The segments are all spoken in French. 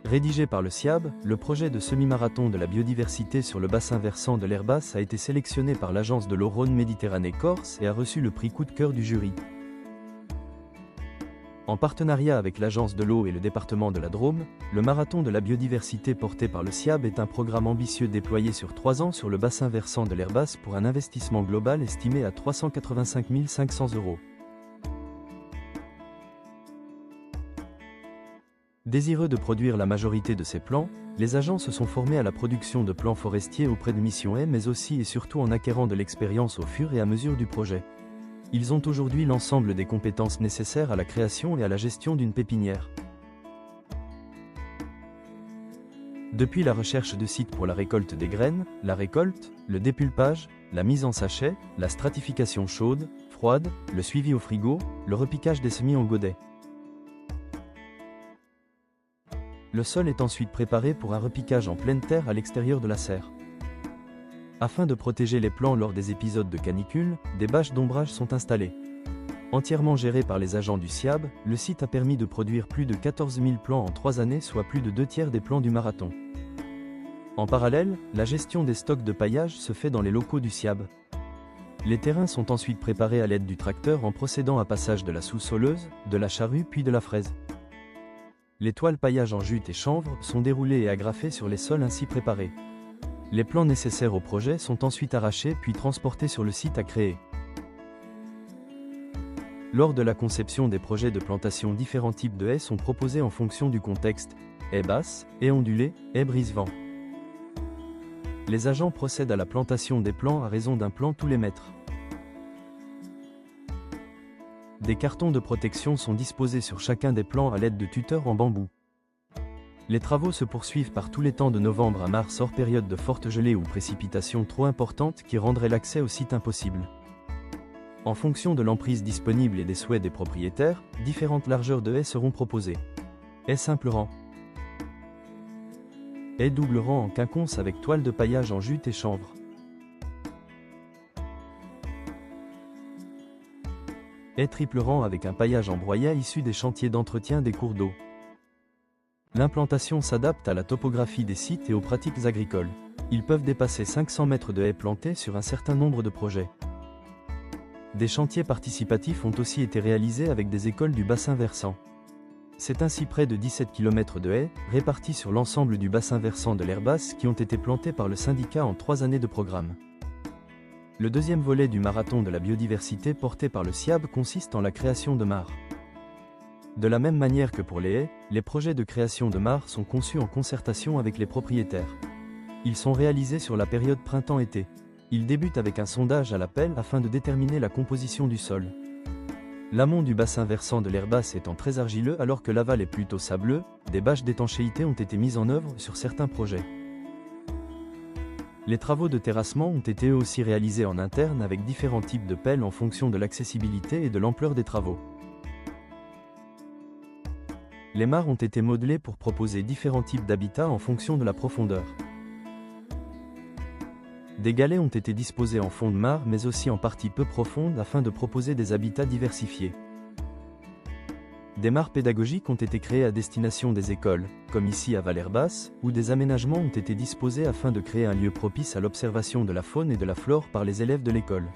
Rédigé par le SIAB, le projet de semi-marathon de la biodiversité sur le bassin versant de l'Herbas a été sélectionné par l'agence de l'eau Rhône-Méditerranée Corse et a reçu le prix coup de cœur du jury. En partenariat avec l'agence de l'eau et le département de la Drôme, le marathon de la biodiversité porté par le SIAB est un programme ambitieux déployé sur 3 ans sur le bassin versant de l'Herbas pour un investissement global estimé à 385 500 €. Désireux de produire la majorité de ces plans, les agents se sont formés à la production de plans forestiers auprès de Mission Haies mais aussi et surtout en acquérant de l'expérience au fur et à mesure du projet. Ils ont aujourd'hui l'ensemble des compétences nécessaires à la création et à la gestion d'une pépinière. Depuis la recherche de sites pour la récolte des graines, la récolte, le dépulpage, la mise en sachet, la stratification chaude, froide, le suivi au frigo, le repiquage des semis en godet. Le sol est ensuite préparé pour un repiquage en pleine terre à l'extérieur de la serre. Afin de protéger les plants lors des épisodes de canicule, des bâches d'ombrage sont installées. Entièrement géré par les agents du SIAB, le site a permis de produire plus de 14 000 plants en 3 années, soit plus de 2/3 des plants du marathon. En parallèle, la gestion des stocks de paillage se fait dans les locaux du SIAB. Les terrains sont ensuite préparés à l'aide du tracteur en procédant à passage de la sous-soleuse, de la charrue puis de la fraise. Les toiles paillage en jute et chanvre sont déroulées et agrafées sur les sols ainsi préparés. Les plants nécessaires au projet sont ensuite arrachés puis transportés sur le site à créer. Lors de la conception des projets de plantation, différents types de haies sont proposés en fonction du contexte: haies basses, haies ondulées, haies brise-vent. Les agents procèdent à la plantation des plants à raison d'un plant tous les mètres. Des cartons de protection sont disposés sur chacun des plants à l'aide de tuteurs en bambou. Les travaux se poursuivent par tous les temps de novembre à mars hors période de forte gelée ou précipitations trop importantes qui rendraient l'accès au site impossible. En fonction de l'emprise disponible et des souhaits des propriétaires, différentes largeurs de haies seront proposées. Haies simple rang. Haies double rang en quinconce avec toile de paillage en jute et chanvre. Haies triple rang avec un paillage en broyat issu des chantiers d'entretien des cours d'eau. L'implantation s'adapte à la topographie des sites et aux pratiques agricoles. Ils peuvent dépasser 500 mètres de haies plantées sur un certain nombre de projets. Des chantiers participatifs ont aussi été réalisés avec des écoles du bassin versant. C'est ainsi près de 17 km de haies, répartis sur l'ensemble du bassin versant de l'Herbas, qui ont été plantés par le syndicat en 3 années de programme. Le deuxième volet du marathon de la biodiversité porté par le SIAB consiste en la création de mares. De la même manière que pour les haies, les projets de création de mares sont conçus en concertation avec les propriétaires. Ils sont réalisés sur la période printemps-été. Ils débutent avec un sondage à la pelle afin de déterminer la composition du sol. L'amont du bassin versant de l'Herbas étant très argileux alors que l'aval est plutôt sableux, des bâches d'étanchéité ont été mises en œuvre sur certains projets. Les travaux de terrassement ont été eux aussi réalisés en interne avec différents types de pelles en fonction de l'accessibilité et de l'ampleur des travaux. Les mares ont été modelées pour proposer différents types d'habitats en fonction de la profondeur. Des galets ont été disposés en fond de mare mais aussi en partie peu profonde afin de proposer des habitats diversifiés. Des mares pédagogiques ont été créées à destination des écoles, comme ici à Val-Herbas, où des aménagements ont été disposés afin de créer un lieu propice à l'observation de la faune et de la flore par les élèves de l'école.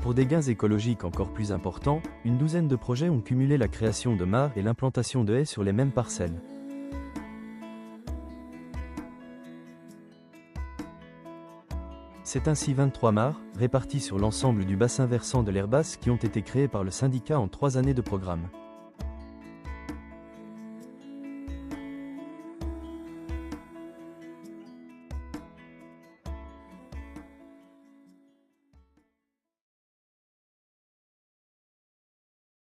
Pour des gains écologiques encore plus importants, une douzaine de projets ont cumulé la création de mares et l'implantation de haies sur les mêmes parcelles. C'est ainsi 23 mares, réparties sur l'ensemble du bassin versant de l'Herbas, qui ont été créées par le syndicat en 3 années de programme.